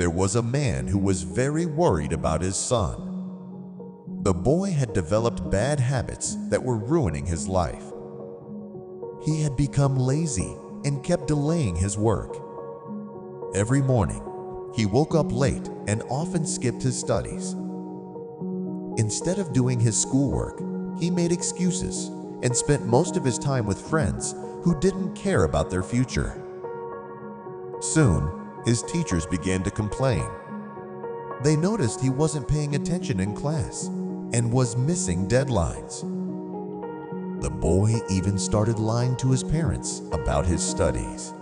there was a man who was very worried about his son. The boy had developed bad habits that were ruining his life. He had become lazy and kept delaying his work. Every morning, he woke up late and often skipped his studies. Instead of doing his schoolwork, he made excuses and spent most of his time with friends who didn't care about their future. Soon, his teachers began to complain. They noticed he wasn't paying attention in class and was missing deadlines. The boy even started lying to his parents about his studies.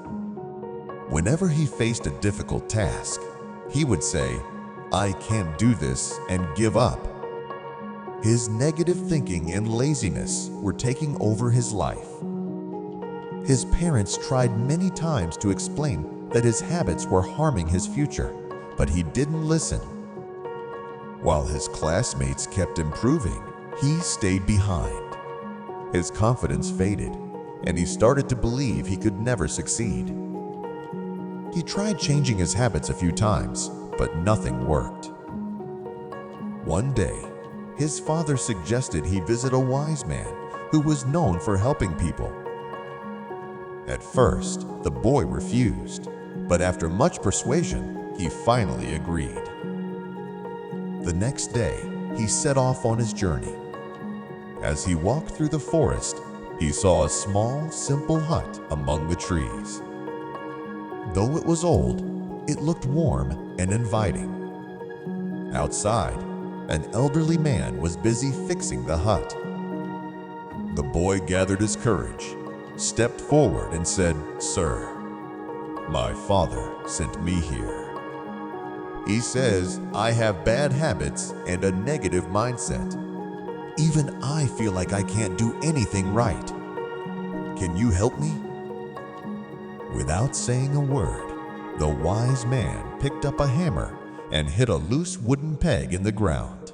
Whenever he faced a difficult task, he would say, "I can't do this," and give up. His negative thinking and laziness were taking over his life. His parents tried many times to explain that his habits were harming his future, but he didn't listen. While his classmates kept improving, he stayed behind. His confidence faded, and he started to believe he could never succeed. He tried changing his habits a few times, but nothing worked. One day, his father suggested he visit a wise man who was known for helping people. At first, the boy refused, but after much persuasion, he finally agreed. The next day, he set off on his journey. As he walked through the forest, he saw a small, simple hut among the trees. Though it was old, it looked warm and inviting. Outside, an elderly man was busy fixing the hut. The boy gathered his courage, stepped forward and said, "Sir, my father sent me here. He says I have bad habits and a negative mindset. Even I feel like I can't do anything right. Can you help me?" Without saying a word, the wise man picked up a hammer and hit a loose wooden peg in the ground.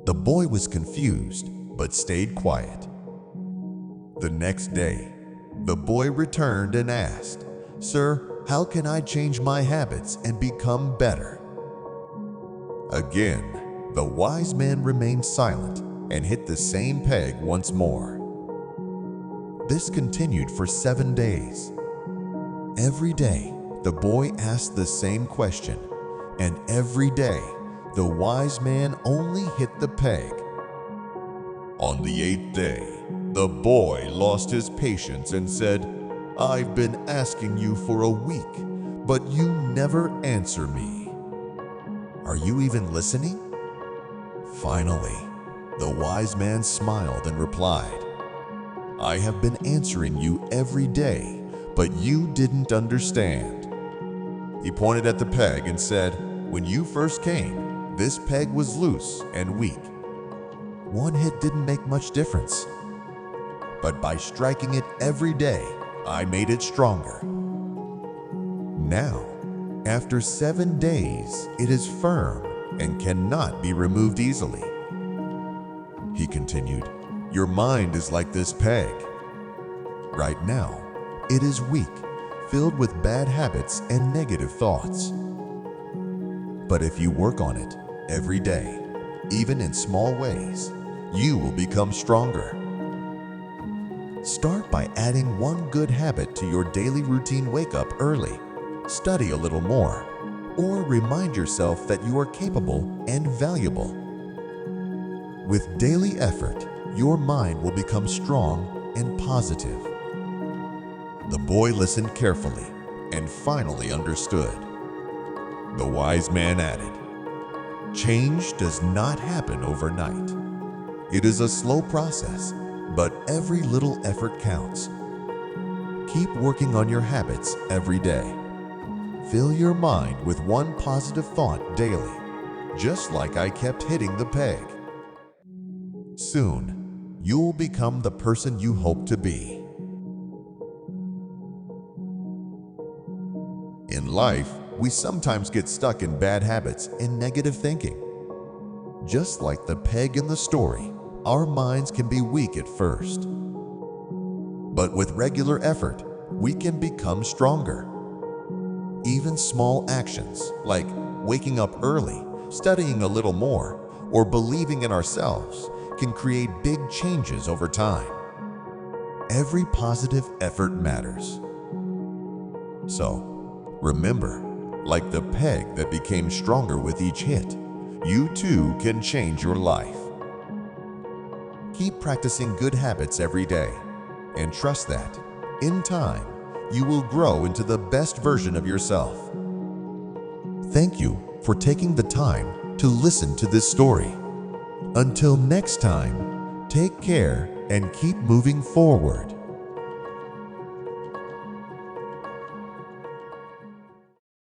The boy was confused, but stayed quiet. The next day, the boy returned and asked, "Sir, how can I change my habits and become better?" Again, the wise man remained silent and hit the same peg once more. This continued for 7 days. Every day, the boy asked the same question, and every day, the wise man only hit the peg. On the 8th day, the boy lost his patience and said, "I've been asking you for a week, but you never answer me. Are you even listening?" Finally, the wise man smiled and replied, "I have been answering you every day, but you didn't understand." He pointed at the peg and said, "When you first came, this peg was loose and weak. One hit didn't make much difference. But by striking it every day, I made it stronger. Now, after 7 days, it is firm and cannot be removed easily." He continued, "Your mind is like this peg. Right now, it is weak, filled with bad habits and negative thoughts. But if you work on it every day, even in small ways, you will become stronger." Start by adding one good habit to your daily routine. Wake up early, study a little more, or remind yourself that you are capable and valuable. With daily effort, your mind will become strong and positive. The boy listened carefully and finally understood. The wise man added, "Change does not happen overnight. It is a slow process, but every little effort counts. Keep working on your habits every day. Fill your mind with one positive thought daily, just like I kept hitting the peg. Soon, you'll become the person you hope to be." In life, we sometimes get stuck in bad habits and negative thinking. Just like the peg in the story, our minds can be weak at first. But with regular effort, we can become stronger. Even small actions like waking up early, studying a little more, or believing in ourselves can create big changes over time. Every positive effort matters. So, remember, like the peg that became stronger with each hit, you too can change your life. Keep practicing good habits every day and trust that, in time, you will grow into the best version of yourself. Thank you for taking the time to listen to this story. Until next time, take care and keep moving forward.